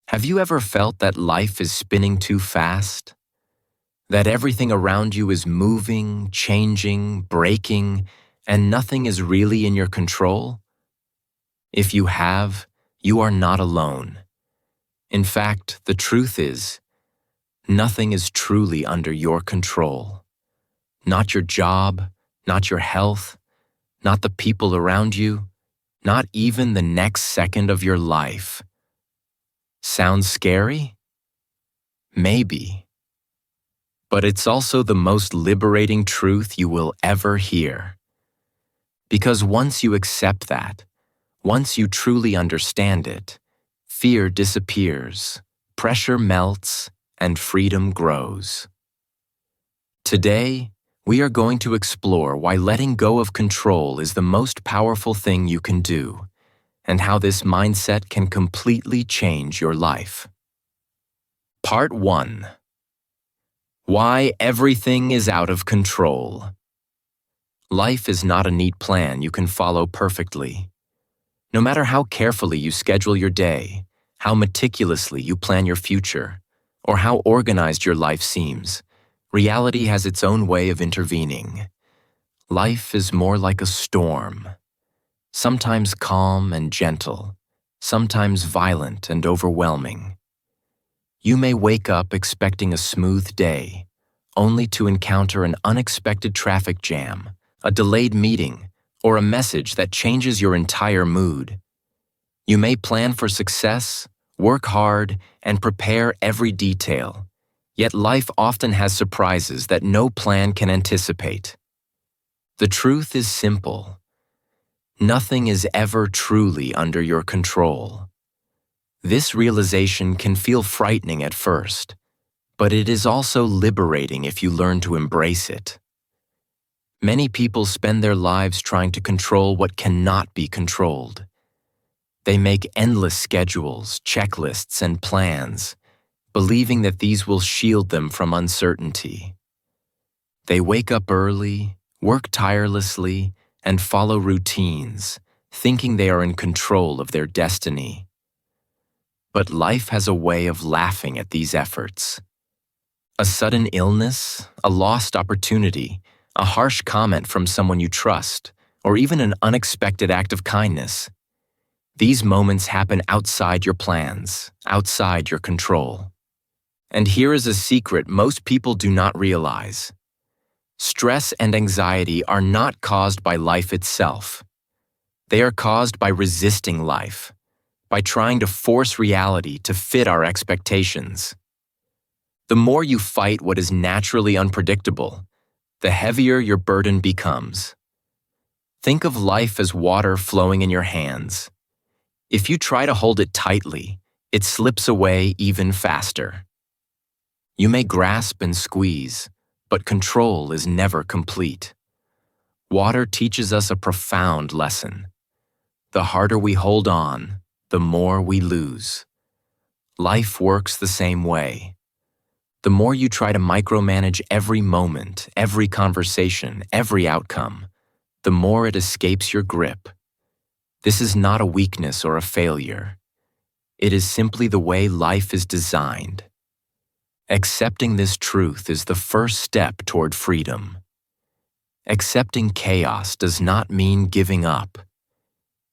Have you ever felt that life is spinning too fast? That everything around you is moving, changing, breaking, and nothing is really in your control? If you have, you are not alone. In fact, the truth is, nothing is truly under your control. Not your job, not your health, not the people around you, not even the next second of your life. Sounds scary? Maybe. But it's also the most liberating truth you will ever hear. Because once you accept that, once you truly understand it, fear disappears, pressure melts, and freedom grows. Today, we are going to explore why letting go of control is the most powerful thing you can do, and how this mindset can completely change your life. Part 1. Why everything is out of control. Life is not a neat plan you can follow perfectly. No matter how carefully you schedule your day, how meticulously you plan your future, or how organized your life seems, reality has its own way of intervening. Life is more like a storm, sometimes calm and gentle, sometimes violent and overwhelming. You may wake up expecting a smooth day, only to encounter an unexpected traffic jam, a delayed meeting, or a message that changes your entire mood. You may plan for success, work hard, and prepare every detail, yet life often has surprises that no plan can anticipate. The truth is simple. Nothing is ever truly under your control. This realization can feel frightening at first, but it is also liberating if you learn to embrace it. Many people spend their lives trying to control what cannot be controlled. They make endless schedules, checklists, and plans, believing that these will shield them from uncertainty. They wake up early, work tirelessly, and follow routines, thinking they are in control of their destiny. But life has a way of laughing at these efforts. A sudden illness, a lost opportunity, a harsh comment from someone you trust, or even an unexpected act of kindness. These moments happen outside your plans, outside your control. And here is a secret most people do not realize. Stress and anxiety are not caused by life itself. They are caused by resisting life, by trying to force reality to fit our expectations. The more you fight what is naturally unpredictable, the heavier your burden becomes. Think of life as water flowing in your hands. If you try to hold it tightly, it slips away even faster. You may grasp and squeeze, but control is never complete. Water teaches us a profound lesson. The harder we hold on, the more we lose. Life works the same way. The more you try to micromanage every moment, every conversation, every outcome, the more it escapes your grip. This is not a weakness or a failure. It is simply the way life is designed. Accepting this truth is the first step toward freedom. Accepting chaos does not mean giving up.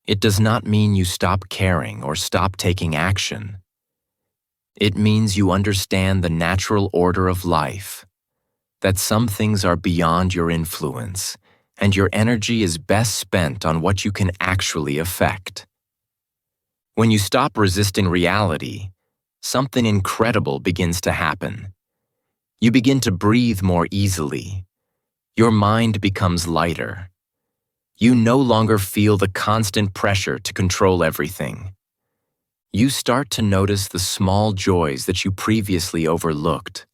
It does not mean you stop caring or stop taking action. It means you understand the natural order of life, that some things are beyond your influence, and your energy is best spent on what you can actually affect. When you stop resisting reality, something incredible begins to happen. You begin to breathe more easily. Your mind becomes lighter. You no longer feel the constant pressure to control everything. You start to notice the small joys that you previously overlooked.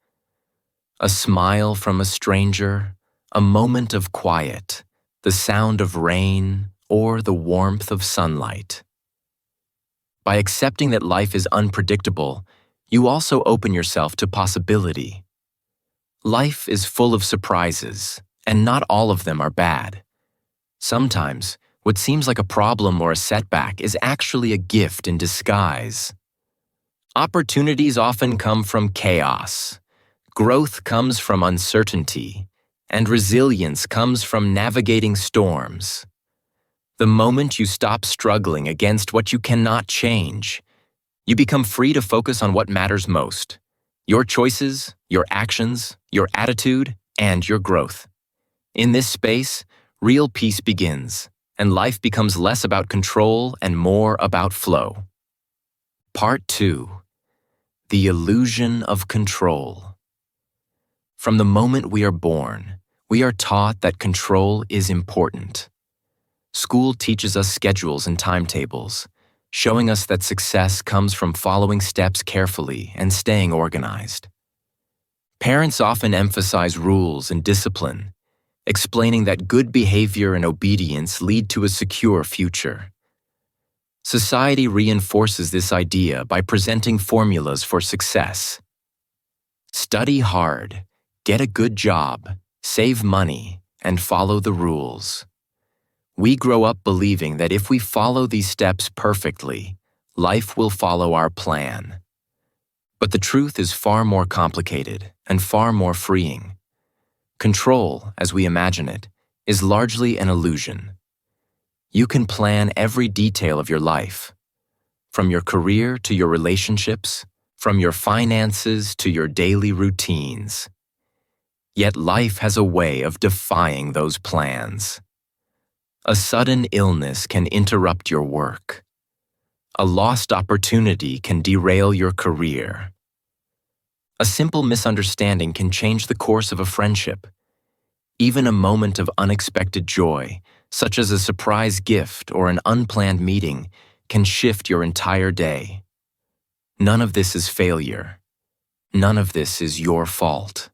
A smile from a stranger, a moment of quiet, the sound of rain, or the warmth of sunlight. By accepting that life is unpredictable, you also open yourself to possibility. Life is full of surprises, and not all of them are bad. Sometimes, what seems like a problem or a setback is actually a gift in disguise. Opportunities often come from chaos. Growth comes from uncertainty, and resilience comes from navigating storms. The moment you stop struggling against what you cannot change, you become free to focus on what matters most: your choices, your actions, your attitude, and your growth. In this space, real peace begins, and life becomes less about control and more about flow. Part 2. The illusion of control. From the moment we are born, we are taught that control is important. School teaches us schedules and timetables, showing us that success comes from following steps carefully and staying organized. Parents often emphasize rules and discipline, explaining that good behavior and obedience lead to a secure future. Society reinforces this idea by presenting formulas for success. Study hard, get a good job, save money, and follow the rules. We grow up believing that if we follow these steps perfectly, life will follow our plan. But the truth is far more complicated and far more freeing. Control, as we imagine it, is largely an illusion. You can plan every detail of your life, from your career to your relationships, from your finances to your daily routines. Yet life has a way of defying those plans. A sudden illness can interrupt your work. A lost opportunity can derail your career. A simple misunderstanding can change the course of a friendship. Even a moment of unexpected joy, such as a surprise gift or an unplanned meeting, can shift your entire day. None of this is failure. None of this is your fault.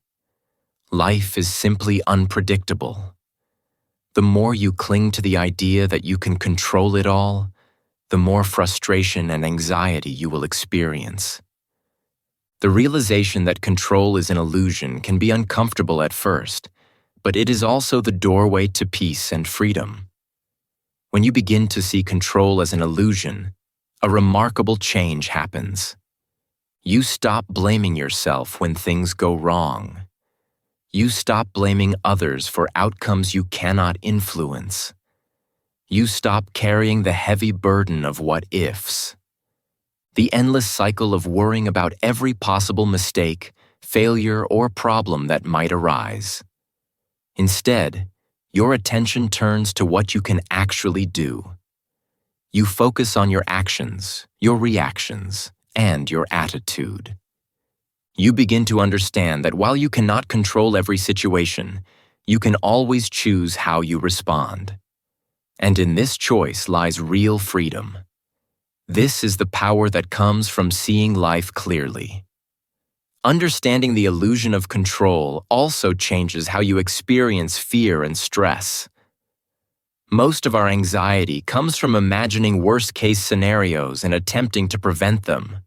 Life is simply unpredictable. The more you cling to the idea that you can control it all, the more frustration and anxiety you will experience. The realization that control is an illusion can be uncomfortable at first, but it is also the doorway to peace and freedom. When you begin to see control as an illusion, a remarkable change happens. You stop blaming yourself when things go wrong. You stop blaming others for outcomes you cannot influence. You stop carrying the heavy burden of what-ifs. The endless cycle of worrying about every possible mistake, failure, or problem that might arise. Instead, your attention turns to what you can actually do. You focus on your actions, your reactions, and your attitude. You begin to understand that while you cannot control every situation, you can always choose how you respond. And in this choice lies real freedom. This is the power that comes from seeing life clearly. Understanding the illusion of control also changes how you experience fear and stress. Most of our anxiety comes from imagining worst-case scenarios and attempting to prevent them.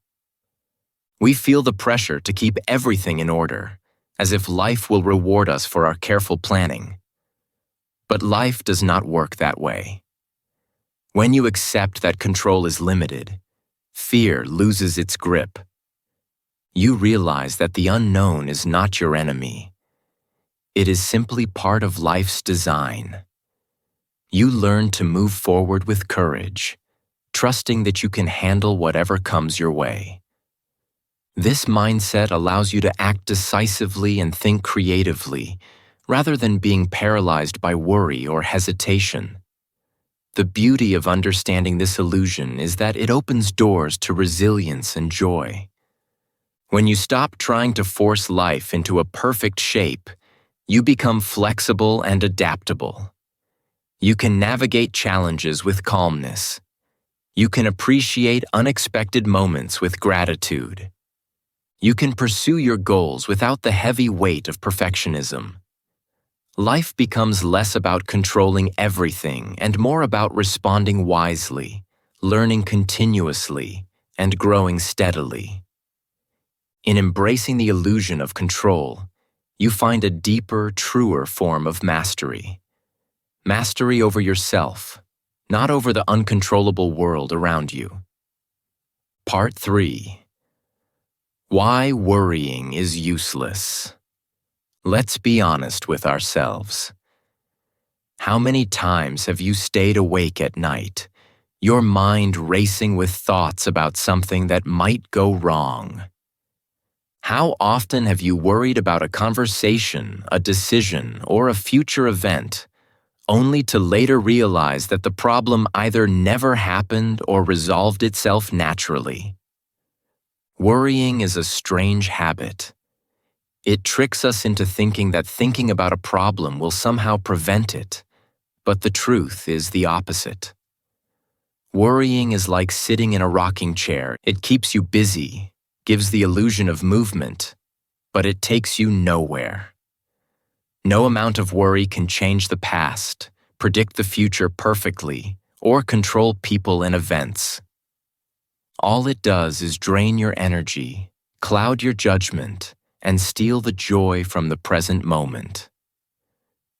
We feel the pressure to keep everything in order, as if life will reward us for our careful planning. But life does not work that way. When you accept that control is limited, fear loses its grip. You realize that the unknown is not your enemy. It is simply part of life's design. You learn to move forward with courage, trusting that you can handle whatever comes your way. This mindset allows you to act decisively and think creatively, rather than being paralyzed by worry or hesitation. The beauty of understanding this illusion is that it opens doors to resilience and joy. When you stop trying to force life into a perfect shape, you become flexible and adaptable. You can navigate challenges with calmness. You can appreciate unexpected moments with gratitude. You can pursue your goals without the heavy weight of perfectionism. Life becomes less about controlling everything and more about responding wisely, learning continuously, and growing steadily. In embracing the illusion of control, you find a deeper, truer form of mastery. Mastery over yourself, not over the uncontrollable world around you. Part 3. Why worrying is useless. Let's be honest with ourselves. How many times have you stayed awake at night, your mind racing with thoughts about something that might go wrong? How often have you worried about a conversation, a decision, or a future event, only to later realize that the problem either never happened or resolved itself naturally? Worrying is a strange habit. It tricks us into thinking that thinking about a problem will somehow prevent it, but the truth is the opposite. Worrying is like sitting in a rocking chair. It keeps you busy, gives the illusion of movement, but it takes you nowhere. No amount of worry can change the past, predict the future perfectly, or control people and events. All it does is drain your energy, cloud your judgment, and steal the joy from the present moment.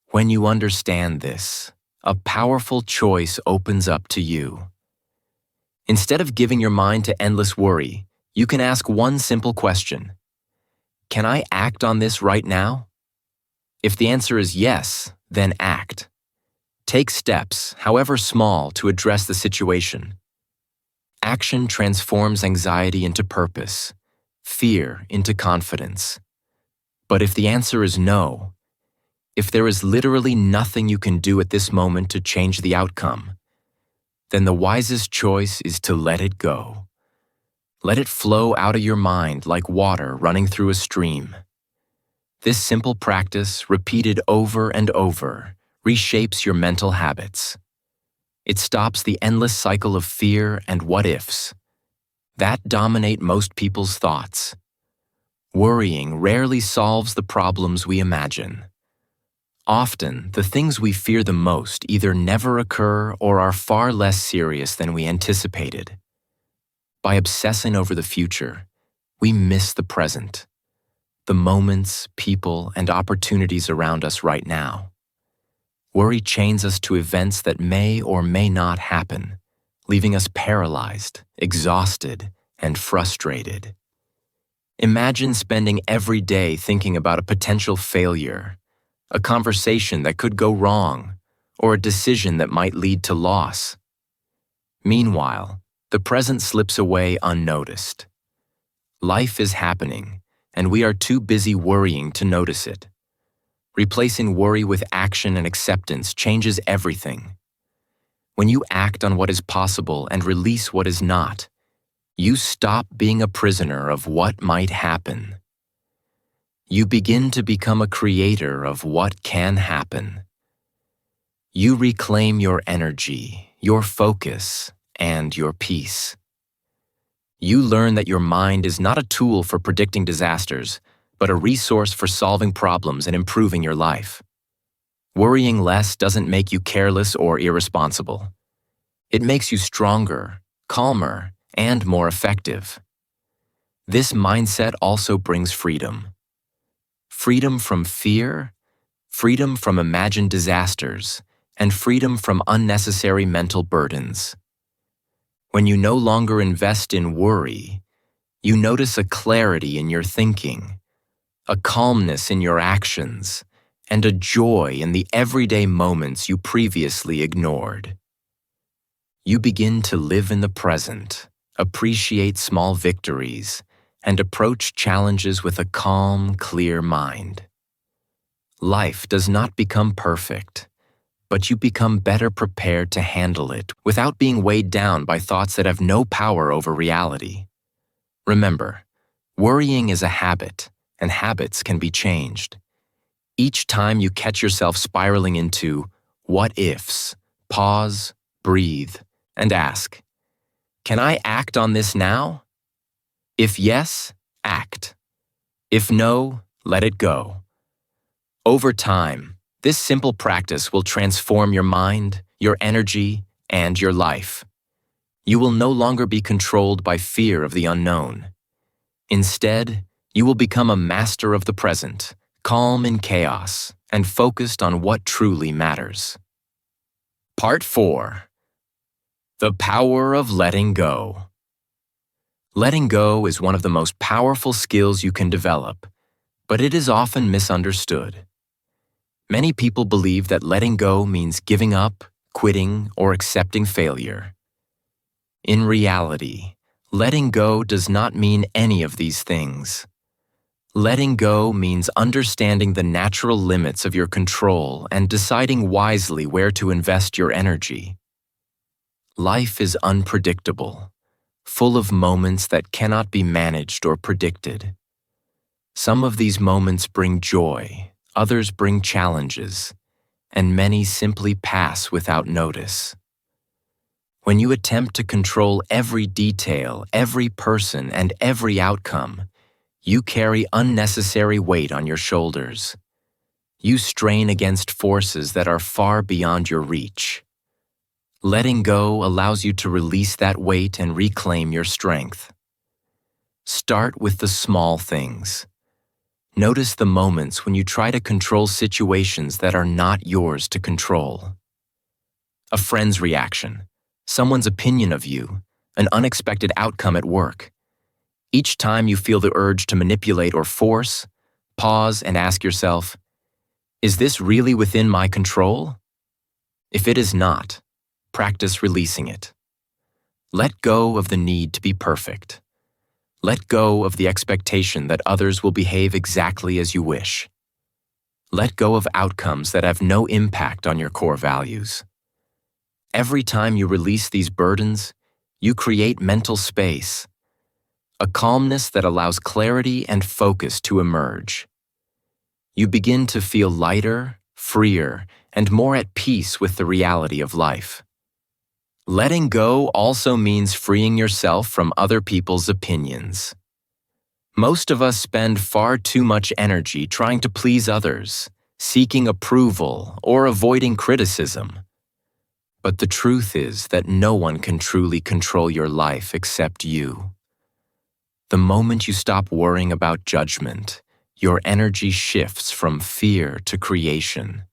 When you understand this, a powerful choice opens up to you. Instead of giving your mind to endless worry, you can ask one simple question. Can I act on this right now? If the answer is yes, then act. Take steps, however small, to address the situation. Action transforms anxiety into purpose, fear into confidence. But if the answer is no, if there is literally nothing you can do at this moment to change the outcome, then the wisest choice is to let it go. Let it flow out of your mind like water running through a stream. This simple practice, repeated over and over, reshapes your mental habits. It stops the endless cycle of fear and what-ifs that dominate most people's thoughts. Worrying rarely solves the problems we imagine. Often, the things we fear the most either never occur or are far less serious than we anticipated. By obsessing over the future, we miss the present, the moments, people, and opportunities around us right now. Worry chains us to events that may or may not happen, leaving us paralyzed, exhausted, and frustrated. Imagine spending every day thinking about a potential failure, a conversation that could go wrong, or a decision that might lead to loss. Meanwhile, the present slips away unnoticed. Life is happening, and we are too busy worrying to notice it. Replacing worry with action and acceptance changes everything. When you act on what is possible and release what is not, you stop being a prisoner of what might happen. You begin to become a creator of what can happen. You reclaim your energy, your focus, and your peace. You learn that your mind is not a tool for predicting disasters, but a resource for solving problems and improving your life. Worrying less doesn't make you careless or irresponsible. It makes you stronger, calmer, and more effective. This mindset also brings freedom. Freedom from fear, freedom from imagined disasters, and freedom from unnecessary mental burdens. When you no longer invest in worry, you notice a clarity in your thinking, a calmness in your actions, and a joy in the everyday moments you previously ignored. You begin to live in the present, appreciate small victories, and approach challenges with a calm, clear mind. Life does not become perfect, but you become better prepared to handle it without being weighed down by thoughts that have no power over reality. Remember, worrying is a habit, and habits can be changed. Each time you catch yourself spiraling into what ifs, pause, breathe, and ask, can I act on this now? If yes, act. If no, let it go. Over time, this simple practice will transform your mind, your energy, and your life. You will no longer be controlled by fear of the unknown. Instead, you will become a master of the present, calm in chaos, and focused on what truly matters. Part 4. The Power of Letting Go. Letting go is one of the most powerful skills you can develop, but it is often misunderstood. Many people believe that letting go means giving up, quitting, or accepting failure. In reality, letting go does not mean any of these things. Letting go means understanding the natural limits of your control and deciding wisely where to invest your energy. Life is unpredictable, full of moments that cannot be managed or predicted. Some of these moments bring joy, others bring challenges, and many simply pass without notice. When you attempt to control every detail, every person, and every outcome, you carry unnecessary weight on your shoulders. You strain against forces that are far beyond your reach. Letting go allows you to release that weight and reclaim your strength. Start with the small things. Notice the moments when you try to control situations that are not yours to control. A friend's reaction, someone's opinion of you, an unexpected outcome at work. Each time you feel the urge to manipulate or force, pause and ask yourself, is this really within my control? If it is not, practice releasing it. Let go of the need to be perfect. Let go of the expectation that others will behave exactly as you wish. Let go of outcomes that have no impact on your core values. Every time you release these burdens, you create mental space, a calmness that allows clarity and focus to emerge. You begin to feel lighter, freer, and more at peace with the reality of life. Letting go also means freeing yourself from other people's opinions. Most of us spend far too much energy trying to please others, seeking approval, or avoiding criticism. But the truth is that no one can truly control your life except you. The moment you stop worrying about judgment, your energy shifts from fear to creation.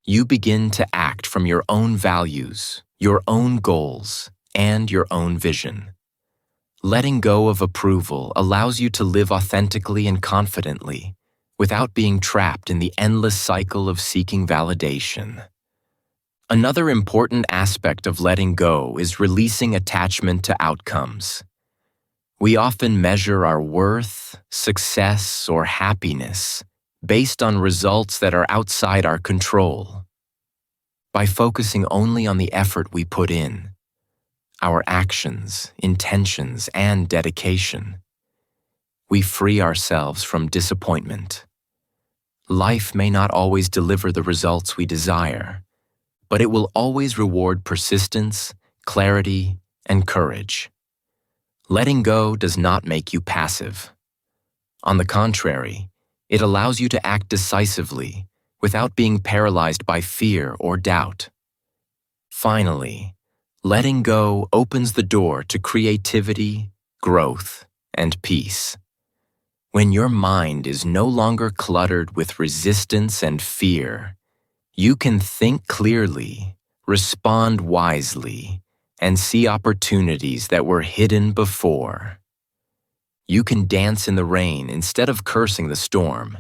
You begin to act from your own values, your own goals, and your own vision. Letting go of approval allows you to live authentically and confidently, without being trapped in the endless cycle of seeking validation. Another important aspect of letting go is releasing attachment to outcomes. We often measure our worth, success, or happiness based on results that are outside our control. By focusing only on the effort we put in, our actions, intentions, and dedication, we free ourselves from disappointment. Life may not always deliver the results we desire, but it will always reward persistence, clarity, and courage. Letting go does not make you passive. On the contrary, it allows you to act decisively without being paralyzed by fear or doubt. Finally, letting go opens the door to creativity, growth, and peace. When your mind is no longer cluttered with resistance and fear, you can think clearly, respond wisely, and see opportunities that were hidden before. You can dance in the rain instead of cursing the storm.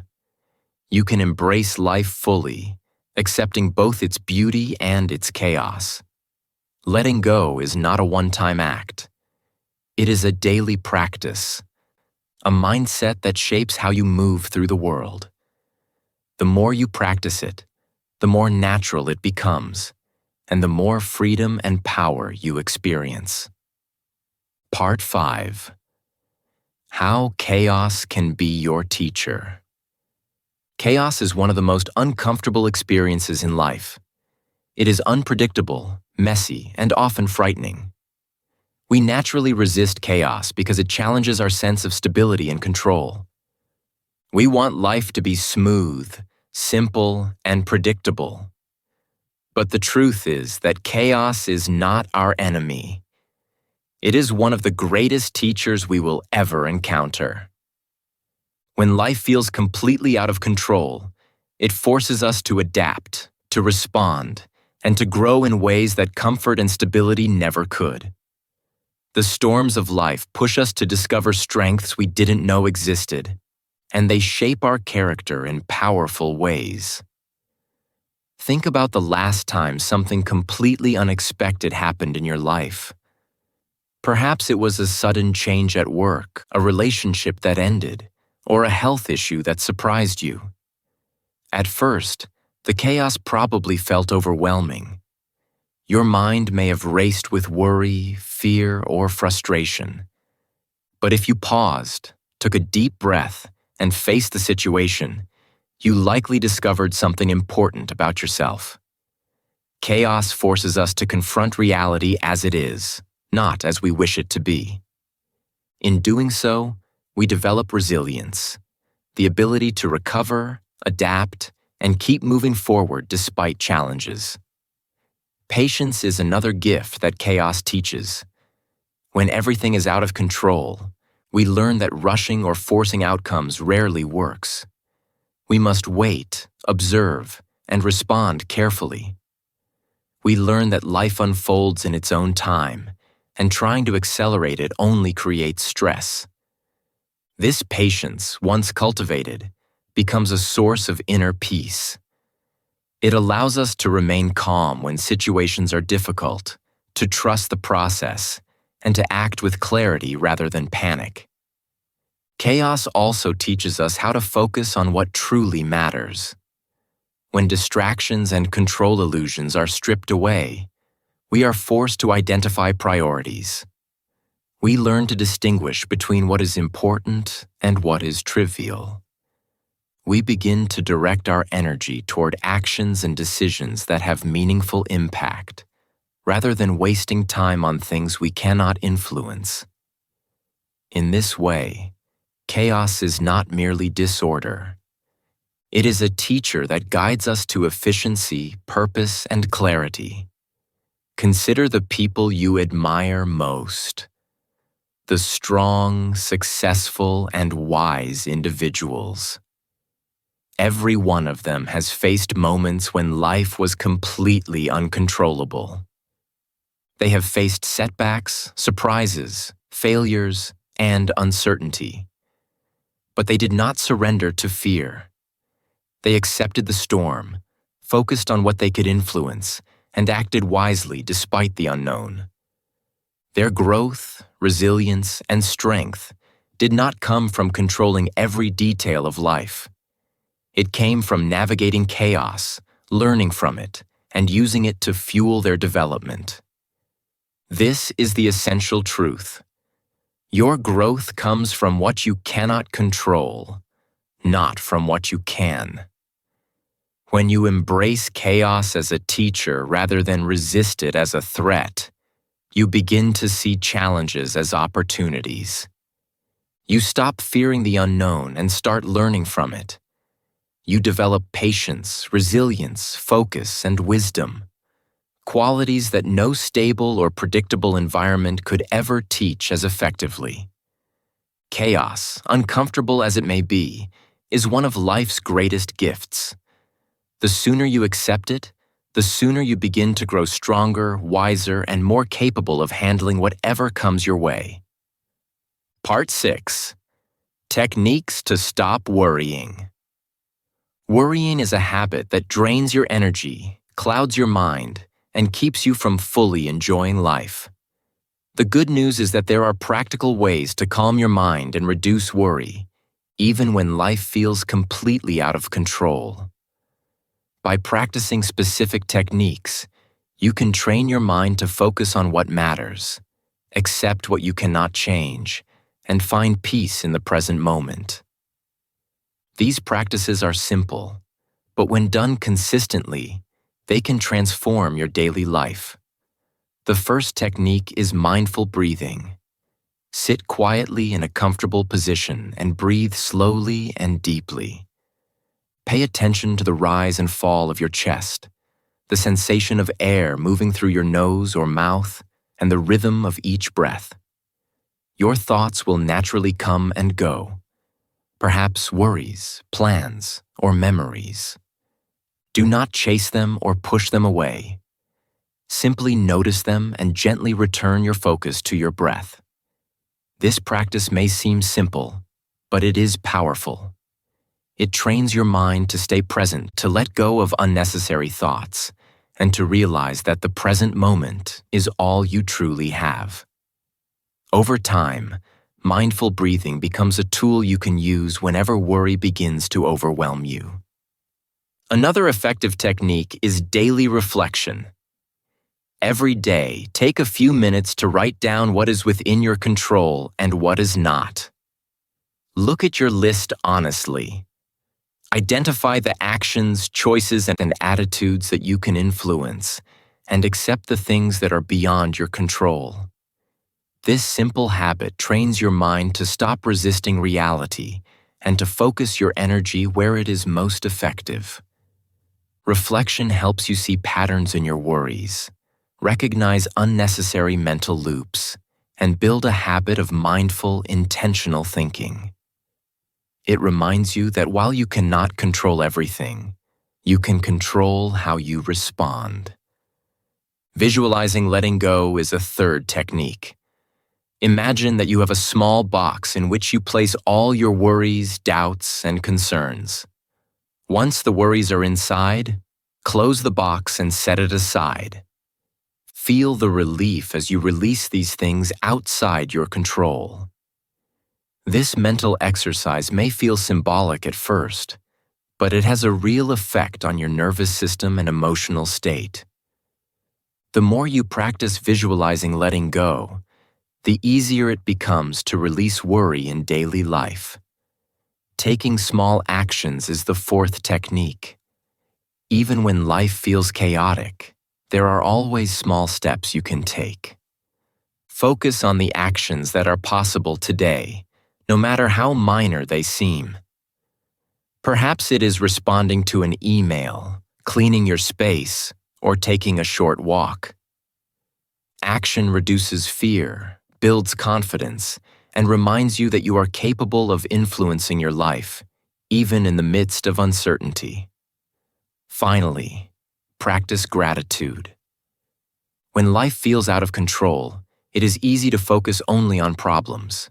You can embrace life fully, accepting both its beauty and its chaos. Letting go is not a one-time act. It is a daily practice, a mindset that shapes how you move through the world. The more you practice it, the more natural it becomes, and the more freedom and power you experience. Part 5. How chaos can be your teacher. Chaos is one of the most uncomfortable experiences in life. It is unpredictable, messy, and often frightening. We naturally resist chaos because it challenges our sense of stability and control. We want life to be smooth, simple, and predictable. But the truth is that chaos is not our enemy. It is one of the greatest teachers we will ever encounter. When life feels completely out of control, it forces us to adapt, to respond, and to grow in ways that comfort and stability never could. The storms of life push us to discover strengths we didn't know existed, and they shape our character in powerful ways. Think about the last time something completely unexpected happened in your life. Perhaps it was a sudden change at work, a relationship that ended, or a health issue that surprised you. At first, the chaos probably felt overwhelming. Your mind may have raced with worry, fear, or frustration. But if you paused, took a deep breath, and faced the situation, you likely discovered something important about yourself. Chaos forces us to confront reality as it is, not as we wish it to be. In doing so, we develop resilience, the ability to recover, adapt, and keep moving forward despite challenges. Patience is another gift that chaos teaches. When everything is out of control, we learn that rushing or forcing outcomes rarely works. We must wait, observe, and respond carefully. We learn that life unfolds in its own time, and trying to accelerate it only creates stress. This patience, once cultivated, becomes a source of inner peace. It allows us to remain calm when situations are difficult, to trust the process, and to act with clarity rather than panic. Chaos also teaches us how to focus on what truly matters. When distractions and control illusions are stripped away, we are forced to identify priorities. We learn to distinguish between what is important and what is trivial. We begin to direct our energy toward actions and decisions that have meaningful impact, rather than wasting time on things we cannot influence. In this way, chaos is not merely disorder. It is a teacher that guides us to efficiency, purpose, and clarity. Consider the people you admire most. The strong, successful, and wise individuals. Every one of them has faced moments when life was completely uncontrollable. They have faced setbacks, surprises, failures, and uncertainty. But they did not surrender to fear. They accepted the storm, focused on what they could influence, and acted wisely despite the unknown. Their growth, resilience, and strength did not come from controlling every detail of life. It came from navigating chaos, learning from it, and using it to fuel their development. This is the essential truth. Your growth comes from what you cannot control, not from what you can. When you embrace chaos as a teacher rather than resist it as a threat, you begin to see challenges as opportunities. You stop fearing the unknown and start learning from it. You develop patience, resilience, focus, and wisdom, qualities that no stable or predictable environment could ever teach as effectively. Chaos, uncomfortable as it may be, is one of life's greatest gifts. The sooner you accept it, the sooner you begin to grow stronger, wiser, and more capable of handling whatever comes your way. Part 6. Techniques to stop worrying. Worrying is a habit that drains your energy, clouds your mind, and keeps you from fully enjoying life. The good news is that there are practical ways to calm your mind and reduce worry, even when life feels completely out of control. By practicing specific techniques, you can train your mind to focus on what matters, accept what you cannot change, and find peace in the present moment. These practices are simple, but when done consistently, they can transform your daily life. The first technique is mindful breathing. Sit quietly in a comfortable position and breathe slowly and deeply. Pay attention to the rise and fall of your chest, the sensation of air moving through your nose or mouth, and the rhythm of each breath. Your thoughts will naturally come and go, perhaps worries, plans, or memories. Do not chase them or push them away. Simply notice them and gently return your focus to your breath. This practice may seem simple, but it is powerful. It trains your mind to stay present, to let go of unnecessary thoughts, and to realize that the present moment is all you truly have. Over time, mindful breathing becomes a tool you can use whenever worry begins to overwhelm you. Another effective technique is daily reflection. Every day, take a few minutes to write down what is within your control and what is not. Look at your list honestly. Identify the actions, choices, and attitudes that you can influence, and accept the things that are beyond your control. This simple habit trains your mind to stop resisting reality and to focus your energy where it is most effective. Reflection helps you see patterns in your worries, recognize unnecessary mental loops, and build a habit of mindful, intentional thinking. It reminds you that while you cannot control everything, you can control how you respond. Visualizing letting go is a third technique. Imagine that you have a small box in which you place all your worries, doubts, and concerns. Once the worries are inside, close the box and set it aside. Feel the relief as you release these things outside your control. This mental exercise may feel symbolic at first, but it has a real effect on your nervous system and emotional state. The more you practice visualizing letting go, the easier it becomes to release worry in daily life. Taking small actions is the fourth technique. Even when life feels chaotic, there are always small steps you can take. Focus on the actions that are possible today, no matter how minor they seem. Perhaps it is responding to an email, cleaning your space, or taking a short walk. Action reduces fear, builds confidence, and reminds you that you are capable of influencing your life, even in the midst of uncertainty. Finally, practice gratitude. When life feels out of control, it is easy to focus only on problems.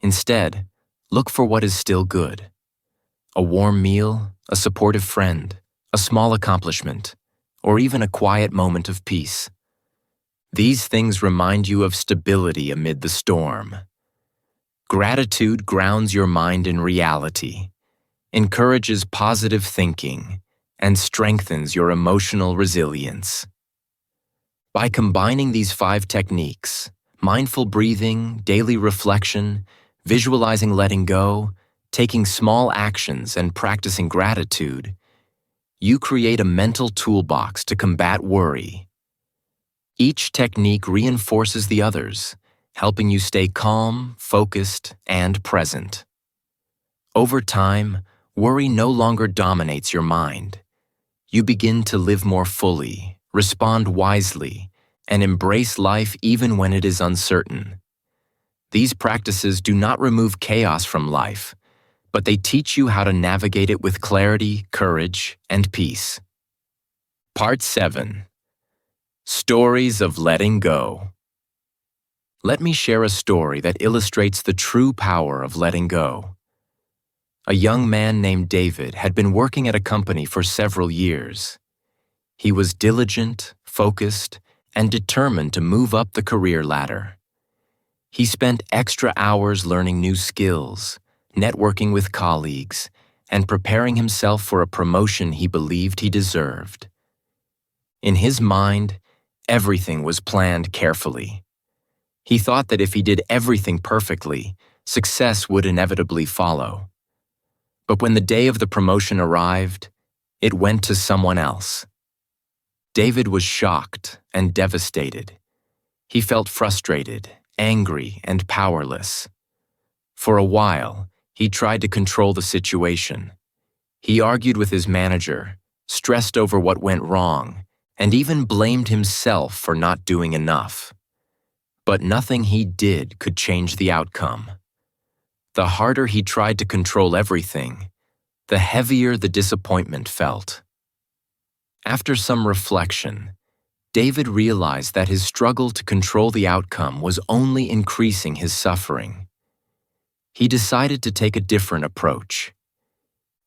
Instead, look for what is still good. A warm meal, a supportive friend, a small accomplishment, or even a quiet moment of peace. These things remind you of stability amid the storm. Gratitude grounds your mind in reality, encourages positive thinking, and strengthens your emotional resilience. By combining these 5 techniques, mindful breathing, daily reflection, visualizing letting go, taking small actions, and practicing gratitude, you create a mental toolbox to combat worry. Each technique reinforces the others, helping you stay calm, focused, and present. Over time, worry no longer dominates your mind. You begin to live more fully, respond wisely, and embrace life even when it is uncertain. These practices do not remove chaos from life, but they teach you how to navigate it with clarity, courage, and peace. Part 7. Stories of letting go. Let me share a story that illustrates the true power of letting go. A young man named David had been working at a company for several years. He was diligent, focused, and determined to move up the career ladder. He spent extra hours learning new skills, networking with colleagues, and preparing himself for a promotion he believed he deserved. In his mind, everything was planned carefully. He thought that if he did everything perfectly, success would inevitably follow. But when the day of the promotion arrived, it went to someone else. David was shocked and devastated. He felt frustrated, angry, and powerless. For a while, he tried to control the situation. He argued with his manager, stressed over what went wrong, and even blamed himself for not doing enough. But nothing he did could change the outcome. The harder he tried to control everything, the heavier the disappointment felt. After some reflection, David realized that his struggle to control the outcome was only increasing his suffering. He decided to take a different approach.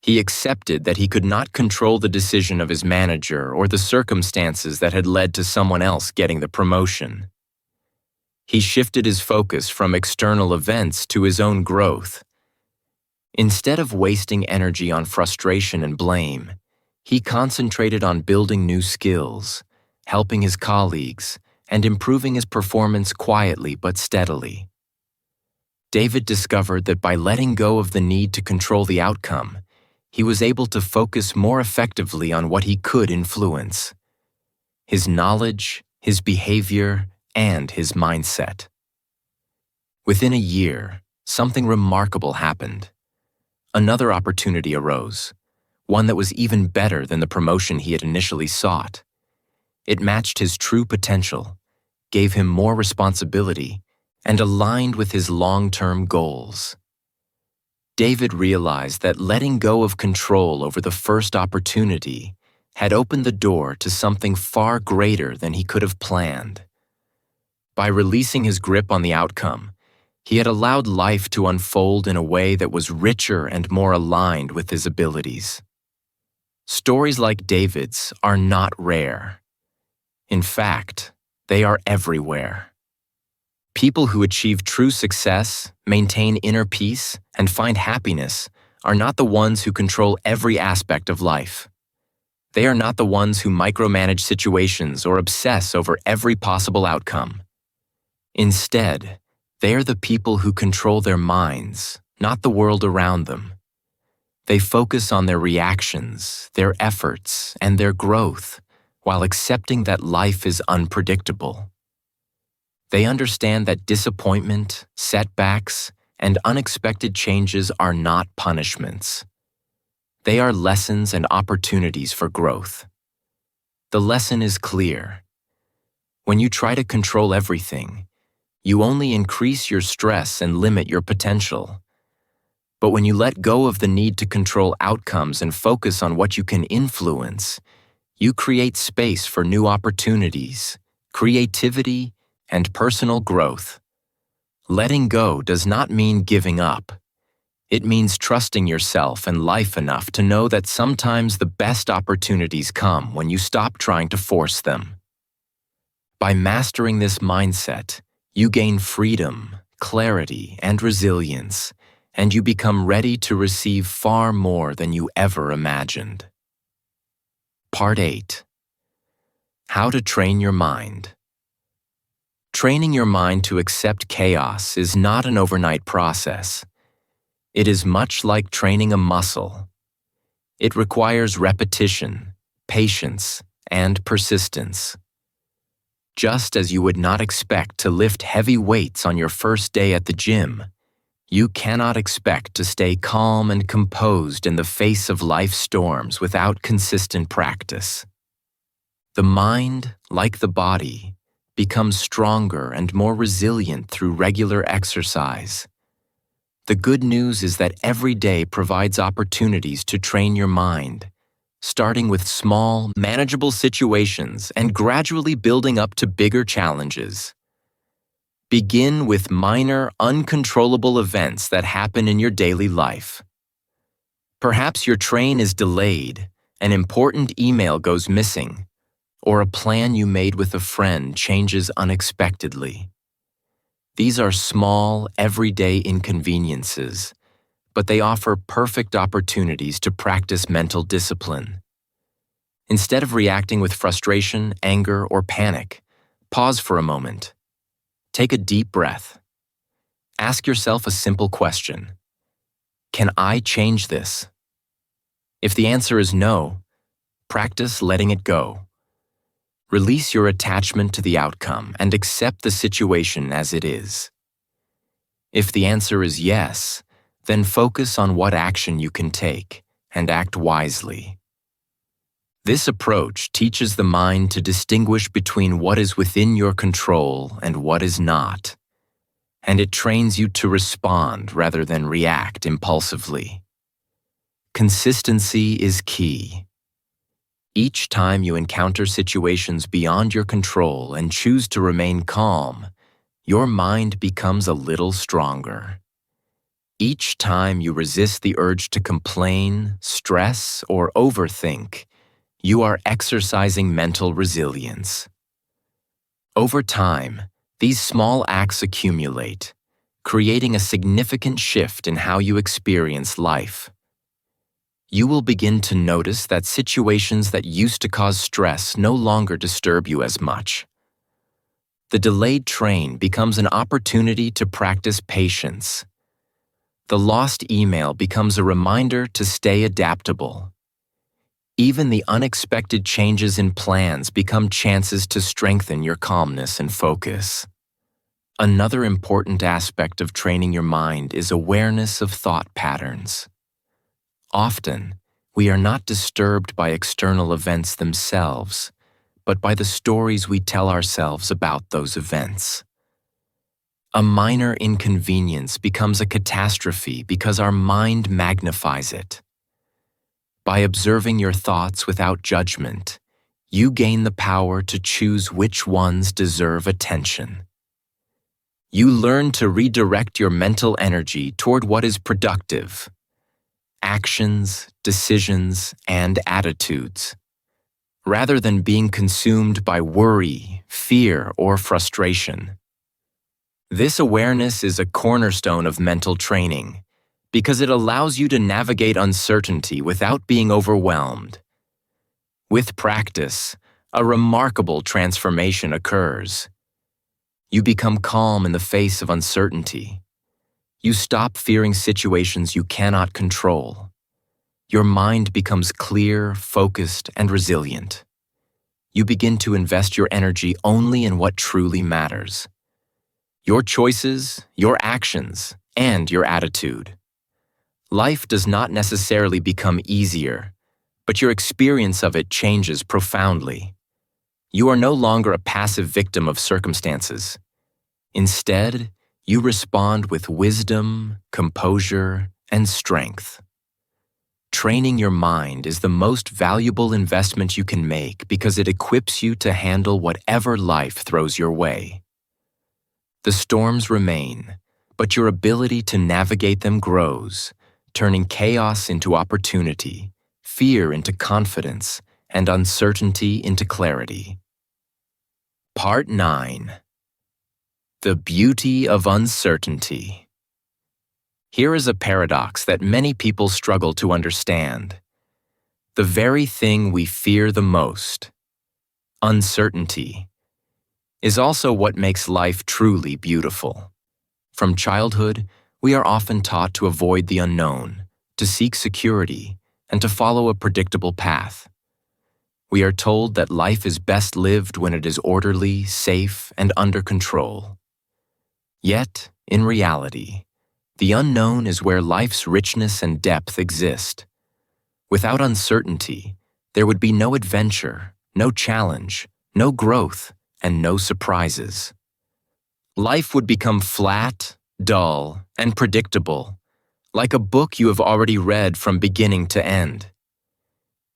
He accepted that he could not control the decision of his manager or the circumstances that had led to someone else getting the promotion. He shifted his focus from external events to his own growth. Instead of wasting energy on frustration and blame, he concentrated on building new skills, helping his colleagues, and improving his performance quietly but steadily. David discovered that by letting go of the need to control the outcome, he was able to focus more effectively on what he could influence: his knowledge, his behavior, and his mindset. Within a year, something remarkable happened. Another opportunity arose, one that was even better than the promotion he had initially sought. It matched his true potential, gave him more responsibility, and aligned with his long-term goals. David realized that letting go of control over the first opportunity had opened the door to something far greater than he could have planned. By releasing his grip on the outcome, he had allowed life to unfold in a way that was richer and more aligned with his abilities. Stories like David's are not rare. In fact, they are everywhere. People who achieve true success, maintain inner peace, and find happiness are not the ones who control every aspect of life. They are not the ones who micromanage situations or obsess over every possible outcome. Instead, they are the people who control their minds, not the world around them. They focus on their reactions, their efforts, and their growth, while accepting that life is unpredictable. They understand that disappointment, setbacks, and unexpected changes are not punishments. They are lessons and opportunities for growth. The lesson is clear. When you try to control everything, you only increase your stress and limit your potential. But when you let go of the need to control outcomes and focus on what you can influence, you create space for new opportunities, creativity, and personal growth. Letting go does not mean giving up. It means trusting yourself and life enough to know that sometimes the best opportunities come when you stop trying to force them. By mastering this mindset, you gain freedom, clarity, and resilience, and you become ready to receive far more than you ever imagined. Part 8. How to train your mind. Training your mind to accept chaos is not an overnight process. It is much like training a muscle. It requires repetition, patience, and persistence. Just as you would not expect to lift heavy weights on your first day at the gym, you cannot expect to stay calm and composed in the face of life's storms without consistent practice. The mind, like the body, becomes stronger and more resilient through regular exercise. The good news is that every day provides opportunities to train your mind, starting with small, manageable situations and gradually building up to bigger challenges. Begin with minor, uncontrollable events that happen in your daily life. Perhaps your train is delayed, an important email goes missing, or a plan you made with a friend changes unexpectedly. These are small, everyday inconveniences, but they offer perfect opportunities to practice mental discipline. Instead of reacting with frustration, anger, or panic, pause for a moment. Take a deep breath. Ask yourself a simple question. Can I change this? If the answer is no, practice letting it go. Release your attachment to the outcome and accept the situation as it is. If the answer is yes, then focus on what action you can take and act wisely. This approach teaches the mind to distinguish between what is within your control and what is not, and it trains you to respond rather than react impulsively. Consistency is key. Each time you encounter situations beyond your control and choose to remain calm, your mind becomes a little stronger. Each time you resist the urge to complain, stress, or overthink, you are exercising mental resilience. Over time, these small acts accumulate, creating a significant shift in how you experience life. You will begin to notice that situations that used to cause stress no longer disturb you as much. The delayed train becomes an opportunity to practice patience. The lost email becomes a reminder to stay adaptable. Even the unexpected changes in plans become chances to strengthen your calmness and focus. Another important aspect of training your mind is awareness of thought patterns. Often, we are not disturbed by external events themselves, but by the stories we tell ourselves about those events. A minor inconvenience becomes a catastrophe because our mind magnifies it. By observing your thoughts without judgment, you gain the power to choose which ones deserve attention. You learn to redirect your mental energy toward what is productive: actions, decisions, and attitudes, rather than being consumed by worry, fear, or frustration. This awareness is a cornerstone of mental training because it allows you to navigate uncertainty without being overwhelmed. With practice, a remarkable transformation occurs. You become calm in the face of uncertainty. You stop fearing situations you cannot control. Your mind becomes clear, focused, and resilient. You begin to invest your energy only in what truly matters: your choices, your actions, and your attitude. Life does not necessarily become easier, but your experience of it changes profoundly. You are no longer a passive victim of circumstances. Instead, you respond with wisdom, composure, and strength. Training your mind is the most valuable investment you can make because it equips you to handle whatever life throws your way. The storms remain, but your ability to navigate them grows, turning chaos into opportunity, fear into confidence, and uncertainty into clarity. Part 9. The Beauty of Uncertainty. Here is a paradox that many people struggle to understand. The very thing we fear the most, uncertainty, is also what makes life truly beautiful. From childhood, we are often taught to avoid the unknown, to seek security, and to follow a predictable path. We are told that life is best lived when it is orderly, safe, and under control. Yet, in reality, the unknown is where life's richness and depth exist. Without uncertainty, there would be no adventure, no challenge, no growth, and no surprises. Life would become flat, dull, and predictable, like a book you have already read from beginning to end.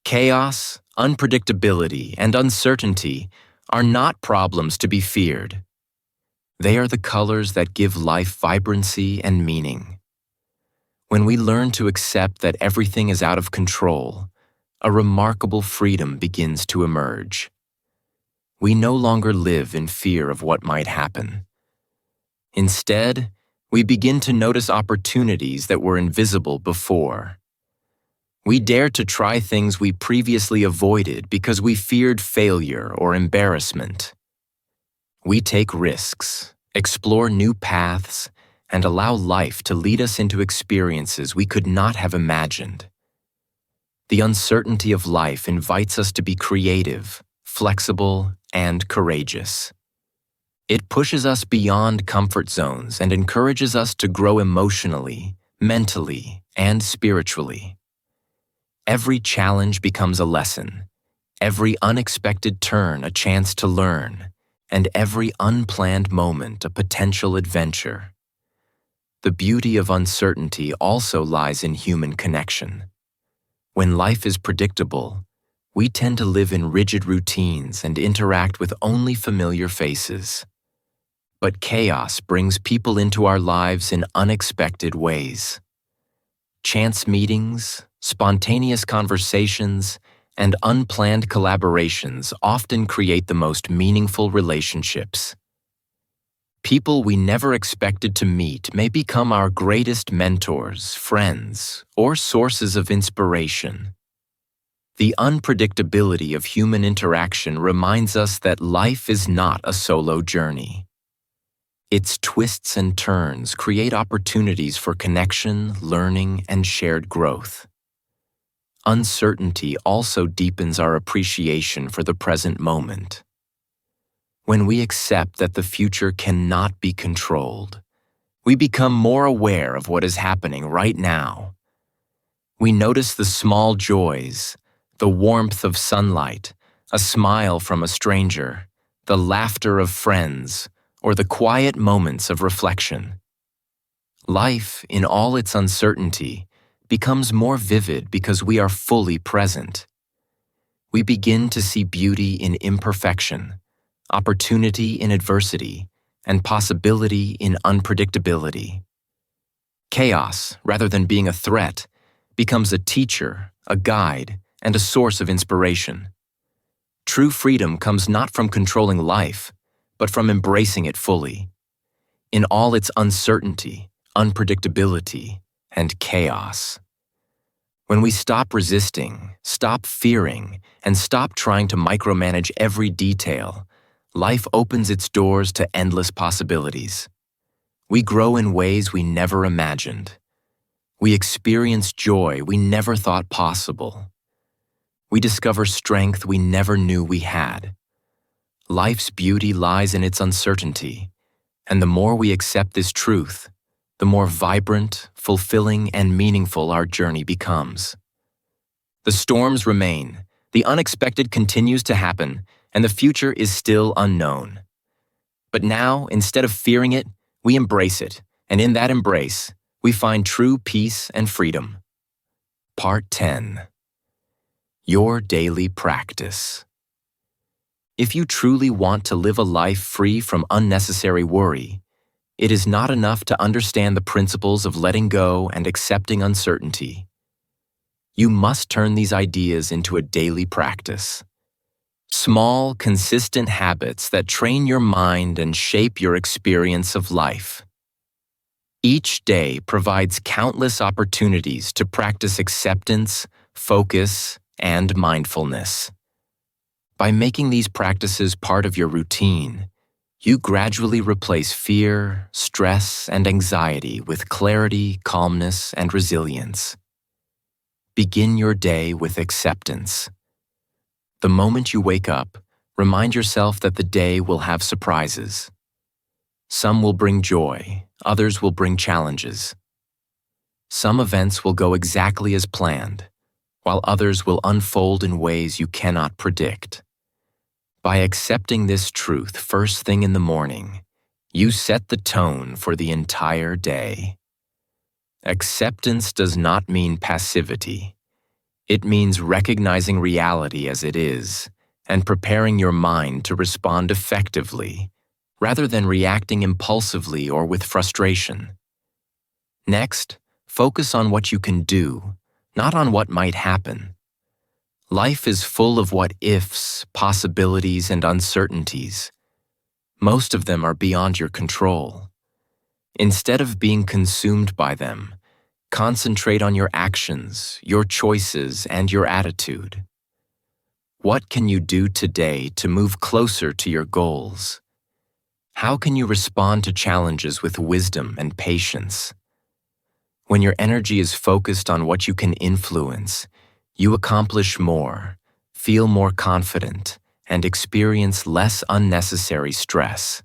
Chaos, unpredictability, and uncertainty are not problems to be feared. They are the colors that give life vibrancy and meaning. When we learn to accept that everything is out of control, a remarkable freedom begins to emerge. We no longer live in fear of what might happen. Instead, we begin to notice opportunities that were invisible before. We dare to try things we previously avoided because we feared failure or embarrassment. We take risks, explore new paths, and allow life to lead us into experiences we could not have imagined. The uncertainty of life invites us to be creative, flexible, and courageous. It pushes us beyond comfort zones and encourages us to grow emotionally, mentally, and spiritually. Every challenge becomes a lesson, every unexpected turn a chance to learn, and every unplanned moment a potential adventure. The beauty of uncertainty also lies in human connection. When life is predictable, We tend to live in rigid routines and interact with only familiar faces. But chaos brings people into our lives in unexpected ways. Chance meetings, spontaneous conversations, and unplanned collaborations often create the most meaningful relationships. People we never expected to meet may become our greatest mentors, friends, or sources of inspiration. The unpredictability of human interaction reminds us that life is not a solo journey. Its twists and turns create opportunities for connection, learning, and shared growth. Uncertainty also deepens our appreciation for the present moment. When we accept that the future cannot be controlled, we become more aware of what is happening right now. We notice the small joys, the warmth of sunlight, a smile from a stranger, the laughter of friends, or the quiet moments of reflection. Life, in all its uncertainty, becomes more vivid because we are fully present. We begin to see beauty in imperfection, opportunity in adversity, and possibility in unpredictability. Chaos, rather than being a threat, becomes a teacher, a guide, and a source of inspiration. True freedom comes not from controlling life, but from embracing it fully, in all its uncertainty, unpredictability, and chaos. When we stop resisting, stop fearing, and stop trying to micromanage every detail, life opens its doors to endless possibilities. We grow in ways we never imagined. We experience joy we never thought possible. We discover strength we never knew we had. Life's beauty lies in its uncertainty, and the more we accept this truth, the more vibrant, fulfilling, and meaningful our journey becomes. The storms remain, the unexpected continues to happen, and the future is still unknown. But now, instead of fearing it, we embrace it, and in that embrace, we find true peace and freedom. Part 10. Your daily practice. If you truly want to live a life free from unnecessary worry, it is not enough to understand the principles of letting go and accepting uncertainty. You must turn these ideas into a daily practice. Small, consistent habits that train your mind and shape your experience of life. Each day provides countless opportunities to practice acceptance, focus, and mindfulness. By making these practices part of your routine, you gradually replace fear, stress, and anxiety with clarity, calmness, and resilience. Begin your day with acceptance. The moment you wake up, remind yourself that the day will have surprises. Some will bring joy, others will bring challenges. Some events will go exactly as planned, while others will unfold in ways you cannot predict. By accepting this truth first thing in the morning, you set the tone for the entire day. Acceptance does not mean passivity. It means recognizing reality as it is and preparing your mind to respond effectively, rather than reacting impulsively or with frustration. Next, focus on what you can do, not on what might happen. Life is full of what-ifs, possibilities, and uncertainties. Most of them are beyond your control. Instead of being consumed by them, concentrate on your actions, your choices, and your attitude. What can you do today to move closer to your goals? How can you respond to challenges with wisdom and patience? When your energy is focused on what you can influence, you accomplish more, feel more confident, and experience less unnecessary stress.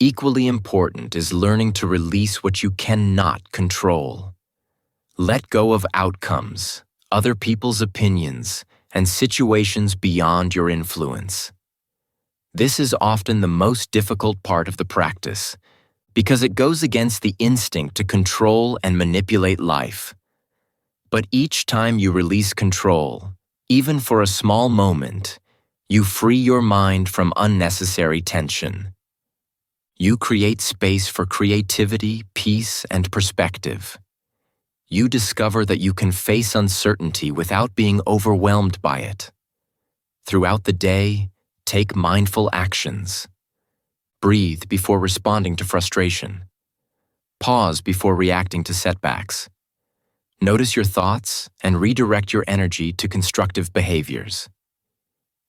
Equally important is learning to release what you cannot control. Let go of outcomes, other people's opinions, and situations beyond your influence. This is often the most difficult part of the practice, because it goes against the instinct to control and manipulate life. But each time you release control, Even for a small moment, you free your mind from unnecessary tension. You create space for creativity, peace, and perspective. You discover that you can face uncertainty without being overwhelmed by it. Throughout the day, take mindful actions. Breathe before responding to frustration. Pause before reacting to setbacks. Notice your thoughts and redirect your energy to constructive behaviors.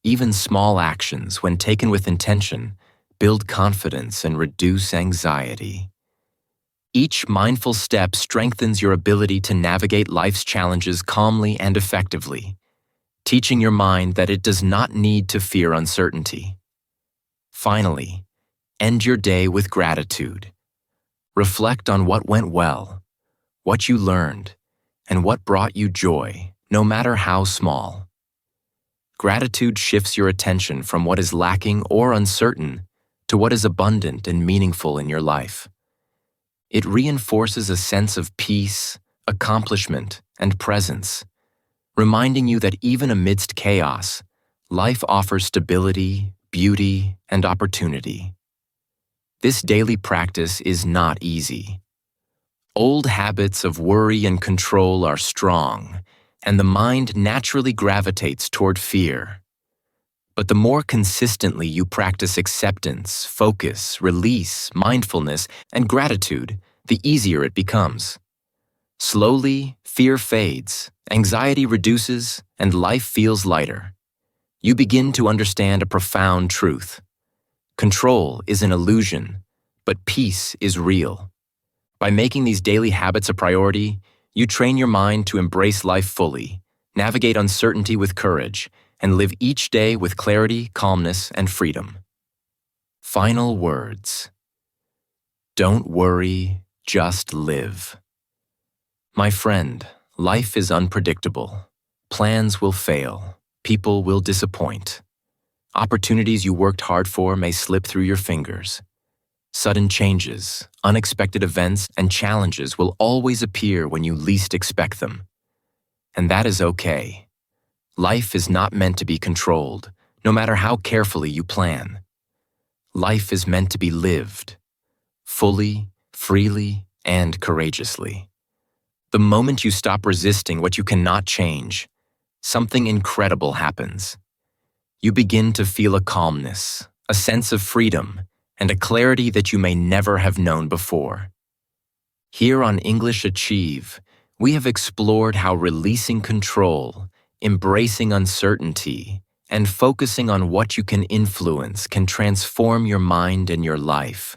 Even small actions, when taken with intention, build confidence and reduce anxiety. Each mindful step strengthens your ability to navigate life's challenges calmly and effectively, teaching your mind that it does not need to fear uncertainty. Finally, end your day with gratitude. Reflect on what went well, what you learned, and what brought you joy, no matter how small. Gratitude shifts your attention from what is lacking or uncertain to what is abundant and meaningful in your life. It reinforces a sense of peace, accomplishment, and presence, reminding you that even amidst chaos, life offers stability, beauty, and opportunity. This daily practice is not easy. Old habits of worry and control are strong, and the mind naturally gravitates toward fear. But the more consistently you practice acceptance, focus, release, mindfulness, and gratitude, the easier it becomes. Slowly, fear fades, anxiety reduces, and life feels lighter. You begin to understand a profound truth. Control is an illusion, but peace is real. By making these daily habits a priority, you train your mind to embrace life fully, navigate uncertainty with courage, and live each day with clarity, calmness, and freedom. Final words. Don't worry, just live. My friend, life is unpredictable. Plans will fail. People will disappoint. Opportunities you worked hard for may slip through your fingers. Sudden changes, unexpected events, and challenges will always appear when you least expect them. And that is okay. Life is not meant to be controlled, no matter how carefully you plan. Life is meant to be lived, fully, freely, and courageously. The moment you stop resisting what you cannot change, something incredible happens. You begin to feel a calmness, a sense of freedom, and a clarity that you may never have known before. Here on English Achieve, we have explored how releasing control, embracing uncertainty, and focusing on what you can influence can transform your mind and your life.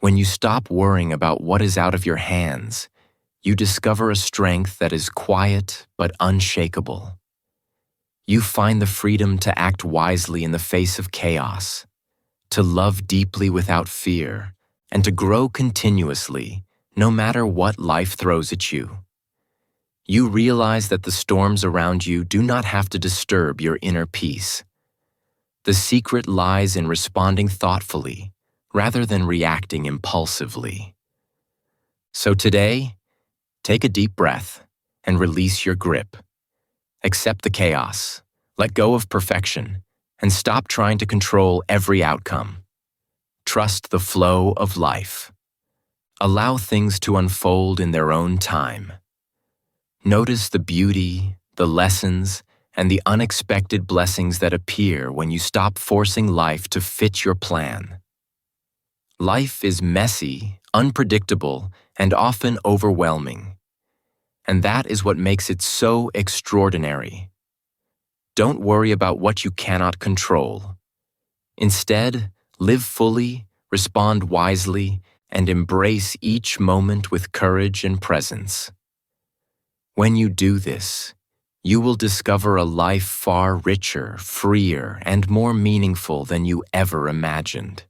When you stop worrying about what is out of your hands, you discover a strength that is quiet but unshakable. You find the freedom to act wisely in the face of chaos, to love deeply without fear, and to grow continuously, no matter what life throws at you. You realize that the storms around you do not have to disturb your inner peace. The secret lies in responding thoughtfully, rather than reacting impulsively. So today, take a deep breath and release your grip. Accept the chaos, let go of perfection, and stop trying to control every outcome. Trust the flow of life. Allow things to unfold in their own time. Notice the beauty, the lessons, and the unexpected blessings that appear when you stop forcing life to fit your plan. Life is messy, unpredictable, and often overwhelming. And that is what makes it so extraordinary. Don't worry about what you cannot control. Instead, live fully, respond wisely, and embrace each moment with courage and presence. When you do this, you will discover a life far richer, freer, and more meaningful than you ever imagined.